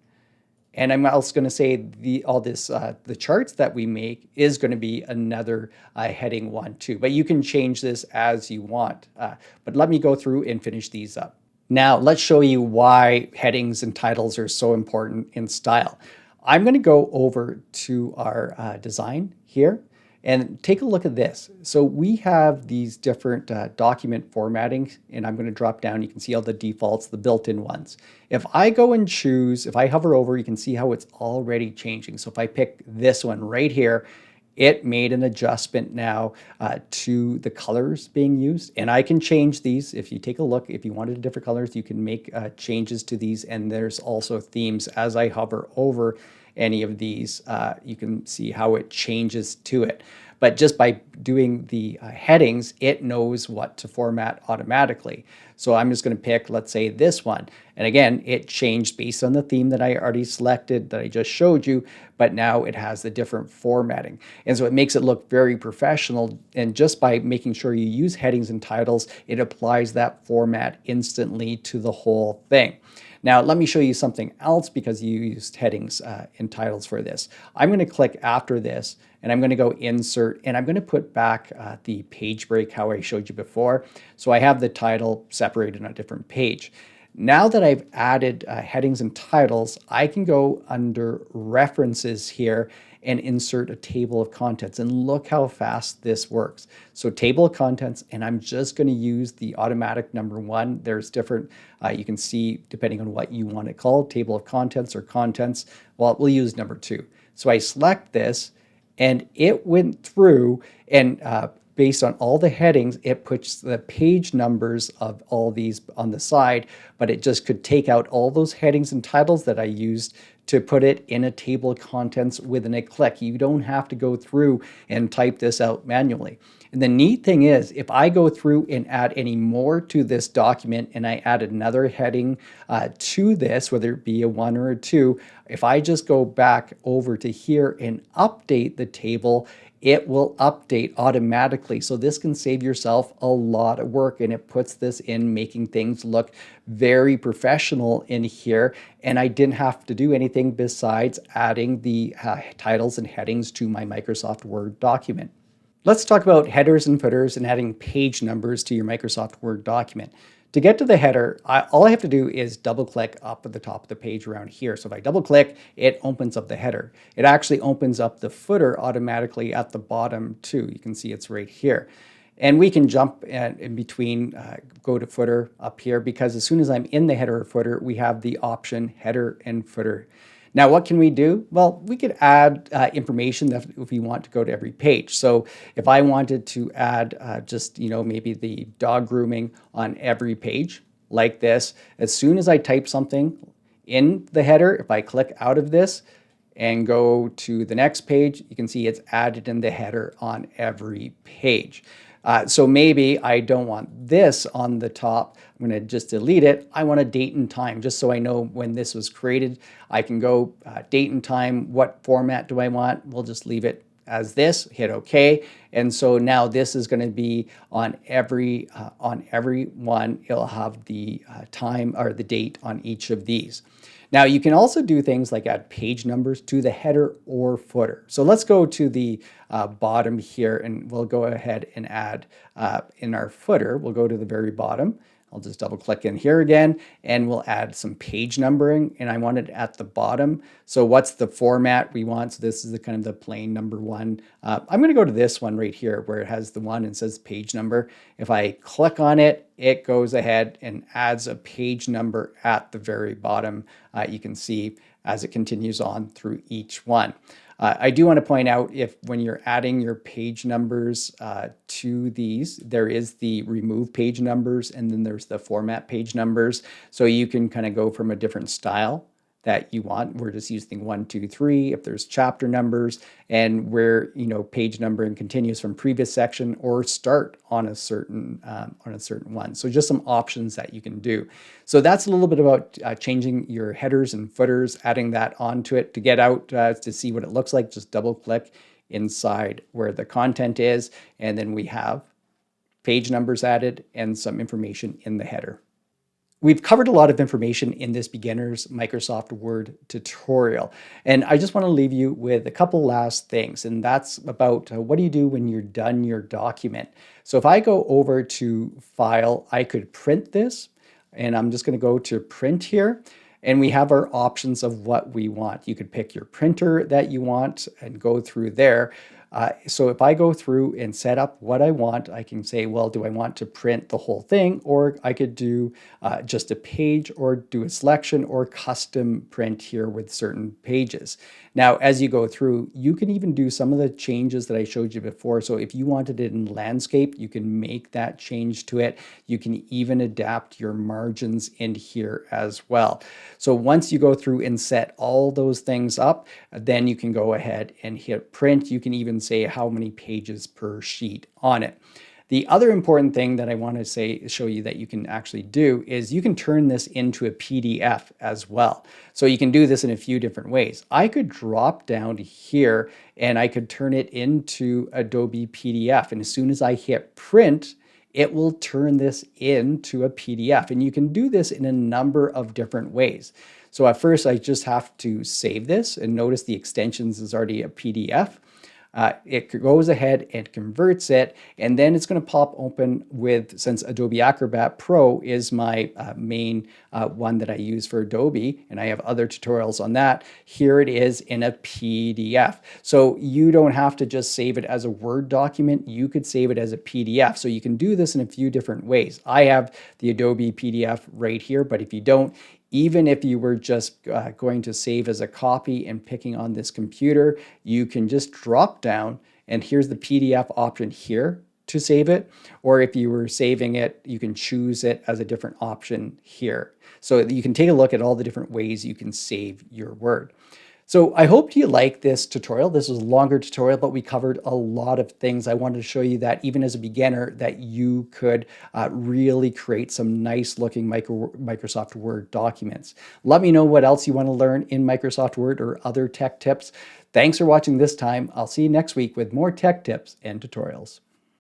Speaker 1: And I'm also going to say the charts that we make is going to be another heading 1 too. But you can change this as you want. But let me go through and finish these up. Now let's show you why headings and titles are so important in style. I'm going to go over to our design here and take a look at this. So we have these different document formatting, and I'm going to drop down. You can see all the defaults, the built-in ones. If I go and choose, if I hover over, you can see how it's already changing. So if I pick this one right here, it made an adjustment now to the colors being used. And I can change these. If you take a look, if you wanted different colors, you can make changes to these. And there's also themes. As I hover over any of these, you can see how it changes to it. But just by doing the headings, it knows what to format automatically. So I'm just going to pick, let's say, this one. And again, it changed based on the theme that I already selected, that I just showed you, but now it has the different formatting. And so it makes it look very professional. And just by making sure you use headings and titles, it applies that format instantly to the whole thing. Now, let me show you something else because you used headings and titles for this. I'm going to click after this, and I'm going to go insert, and I'm going to put back the page break how I showed you before. So I have the title separated on a different page. Now that I've added headings and titles, I can go under references here and insert a table of contents. And look how fast this works. So table of contents, and I'm just going to use the automatic number 1. There's different, you can see depending on what you want to call table of contents or contents. Well, we'll use number 2. So I select this, and it went through and based on all the headings, it puts the page numbers of all these on the side, but it just could take out all those headings and titles that I used to put it in a table of contents within a click. You don't have to go through and type this out manually. And the neat thing is, if I go through and add any more to this document and I add another heading to this, whether it be a 1 or a 2, if I just go back over to here and update the table, it will update automatically. So this can save yourself a lot of work, and it puts this in making things look very professional in here. And I didn't have to do anything besides adding the titles and headings to my Microsoft Word document. Let's talk about headers and footers and adding page numbers to your Microsoft Word document. To get to the header, all I have to do is double click up at the top of the page around here. So if I double click, it opens up the header. It actually opens up the footer automatically at the bottom too. You can see it's right here. And we can jump in between, go to footer up here, because as soon as I'm in the header or footer, we have the option header and footer. Now, what can we do? Well, we could add information if we want to go to every page. So if I wanted to add just, maybe the dog grooming on every page like this, as soon as I type something in the header, if I click out of this and go to the next page, you can see it's added in the header on every page. So maybe I don't want this on the top. I'm going to just delete it. I want a date and time, just so I know when this was created. I can go date and time. What format do I want? We'll just leave it as this, hit OK. And so now this is going to be on every one. It'll have the time or the date on each of these. Now you can also do things like add page numbers to the header or footer. So let's go to the bottom here, and we'll go ahead and add in our footer. We'll go to the very bottom. I'll just double click in here again, and we'll add some page numbering, and I want it at the bottom. So what's the format we want? So this is the kind of the plain number 1. I'm going to go to this one right here where it has the 1 and says page number. If I click on it, it goes ahead and adds a page number at the very bottom. You can see as it continues on through each one. I do want to point out if when you're adding your page numbers to these, there is the remove page numbers and then there's the format page numbers. So you can kind of go from a different style that you want. We're just using 1, 2, 3. If there's chapter numbers and where page numbering continues from previous section or start on a certain one. So just some options that you can do. So that's a little bit about changing your headers and footers, adding that onto it. To get out to see what it looks like, just double click inside where the content is, and then we have page numbers added and some information in the header. We've covered a lot of information in this beginner's Microsoft Word tutorial, and I just want to leave you with a couple last things, and that's about what do you do when you're done your document. So if I go over to File, I could print this, and I'm just going to go to Print here, and we have our options of what we want. You could pick your printer that you want and go through there. So if I go through and set up what I want, I can say, well, do I want to print the whole thing? Or I could do just a page or do a selection or custom print here with certain pages. Now, as you go through, you can even do some of the changes that I showed you before. So if you wanted it in landscape, you can make that change to it. You can even adapt your margins in here as well. So once you go through and set all those things up, then you can go ahead and hit print. You can even say how many pages per sheet on it. The other important thing that I want to show you that you can actually do is you can turn this into a PDF as well. So you can do this in a few different ways. I could drop down to here and I could turn it into Adobe PDF. And as soon as I hit print, it will turn this into a PDF. And you can do this in a number of different ways. So at first I just have to save this, and notice the extensions is already a PDF. It goes ahead and converts it, and then it's going to pop open with, since Adobe Acrobat Pro is my main one that I use for Adobe, and I have other tutorials on that, here it is in a PDF. So you don't have to just save it as a Word document, you could save it as a PDF. So you can do this in a few different ways. I have the Adobe PDF right here, but if you don't, even if you were just going to save as a copy and picking on this computer, you can just drop down, and here's the PDF option here to save it. Or if you were saving it, you can choose it as a different option here. So you can take a look at all the different ways you can save your Word. So I hope you like this tutorial. This was a longer tutorial, but we covered a lot of things. I wanted to show you that even as a beginner, that you could really create some nice looking Microsoft Word documents. Let me know what else you want to learn in Microsoft Word or other tech tips. Thanks for watching this time. I'll see you next week with more tech tips and tutorials.